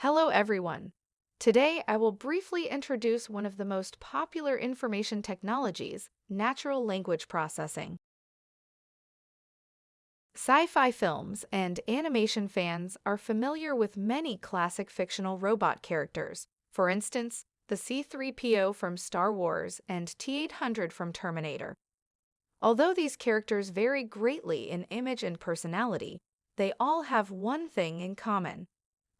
Hello, everyone. Today, I will briefly introduce one of the most popular information technologies, natural language processing. Sci-fi films and animation fans are familiar with many classic fictional robot characters. For instance, the C-3PO from Star Wars and T-800 from Terminator. Although these characters vary greatly in image and personality, they all have one thing in common.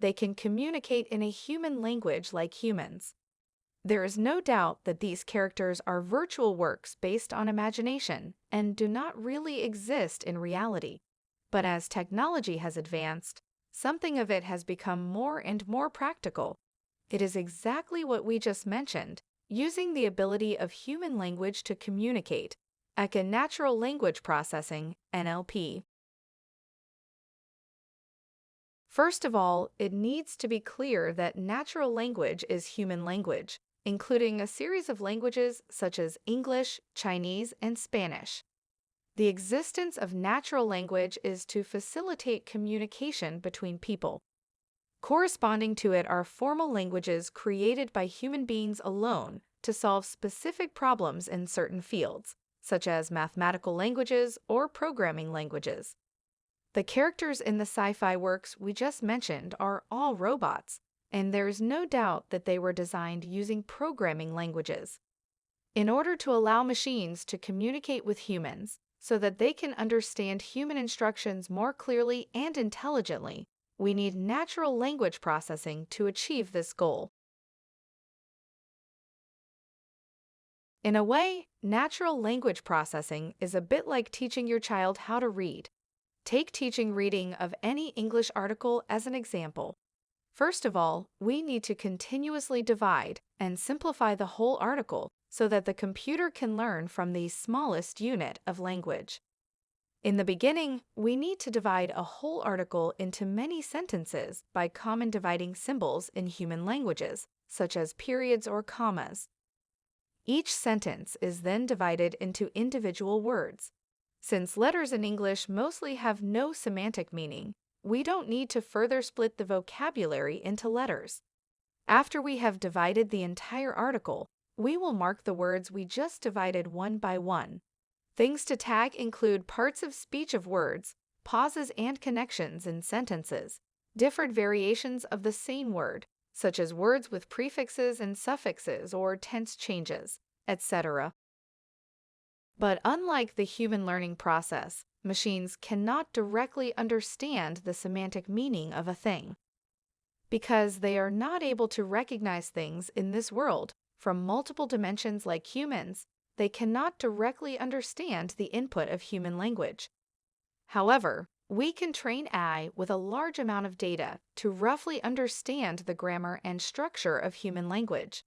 They can communicate in a human language like humans. There is no doubt that these characters are virtual works based on imagination and do not really exist in reality. But as technology has advanced, something of it has become more and more practical. It is exactly what we just mentioned, using the ability of human language to communicate, aka natural language processing, NLP. First of all, it needs to be clear that natural language is human language, including a series of languages such as English, Chinese, and Spanish. The existence of natural language is to facilitate communication between people. Corresponding to it are formal languages created by human beings alone to solve specific problems in certain fields, such as mathematical languages or programming languages. The characters in the sci-fi works we just mentioned are all robots, and there is no doubt that they were designed using programming languages. In order to allow machines to communicate with humans so that they can understand human instructions more clearly and intelligently, we need natural language processing to achieve this goal. In a way, natural language processing is a bit like teaching your child how to read. Take teaching reading of any English article as an example. First of all, we need to continuously divide and simplify the whole article so that the computer can learn from the smallest unit of language. In the beginning, we need to divide a whole article into many sentences by common dividing symbols in human languages, such as periods or commas. Each sentence is then divided into individual words. Since letters in English mostly have no semantic meaning, we don't need to further split the vocabulary into letters. After we have divided the entire article, we will mark the words we just divided one by one. Things to tag include parts of speech of words, pauses and connections in sentences, different variations of the same word, such as words with prefixes and suffixes or tense changes, etc. But unlike the human learning process, machines cannot directly understand the semantic meaning of a thing. Because they are not able to recognize things in this world from multiple dimensions like humans, they cannot directly understand the input of human language. However, we can train AI with a large amount of data to roughly understand the grammar and structure of human language.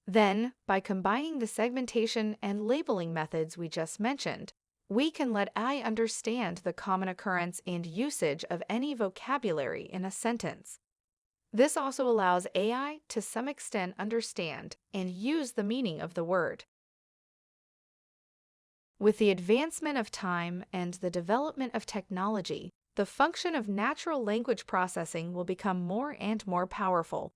Then, by combining the segmentation and labeling methods we just mentioned, we can let AI understand the common occurrence and usage of any vocabulary in a sentence. This also allows AI to some extent understand and use the meaning of the word. With the advancement of time and the development of technology, the function of natural language processing will become more and more powerful.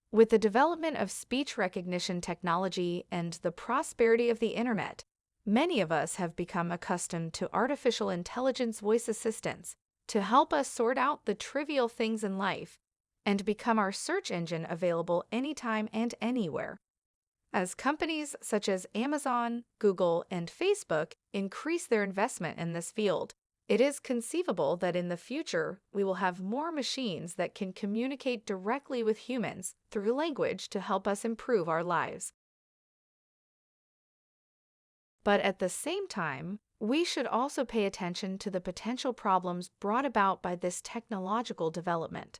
With the development of speech recognition technology and the prosperity of the internet, many of us have become accustomed to artificial intelligence voice assistants to help us sort out the trivial things in life and become our search engine available anytime and anywhere. As companies such as Amazon, Google, and Facebook increase their investment in this field, it is conceivable that in the future we will have more machines that can communicate directly with humans through language to help us improve our lives. But at the same time, we should also pay attention to the potential problems brought about by this technological development.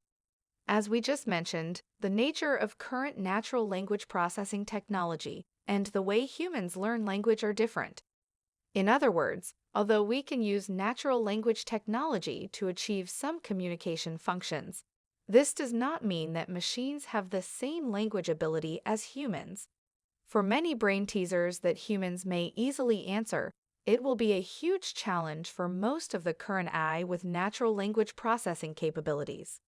As we just mentioned, the nature of current natural language processing technology and the way humans learn language are different. In other words, although we can use natural language technology to achieve some communication functions, this does not mean that machines have the same language ability as humans. For many brain teasers that humans may easily answer, it will be a huge challenge for most of the current AI with natural language processing capabilities.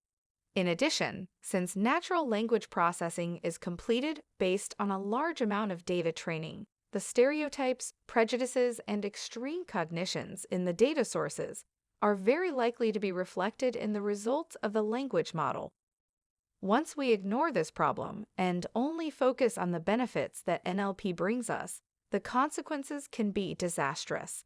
In addition, since natural language processing is completed based on a large amount of data training, the stereotypes, prejudices, and extreme cognitions in the data sources are very likely to be reflected in the results of the language model. Once we ignore this problem and only focus on the benefits that NLP brings us, the consequences can be disastrous.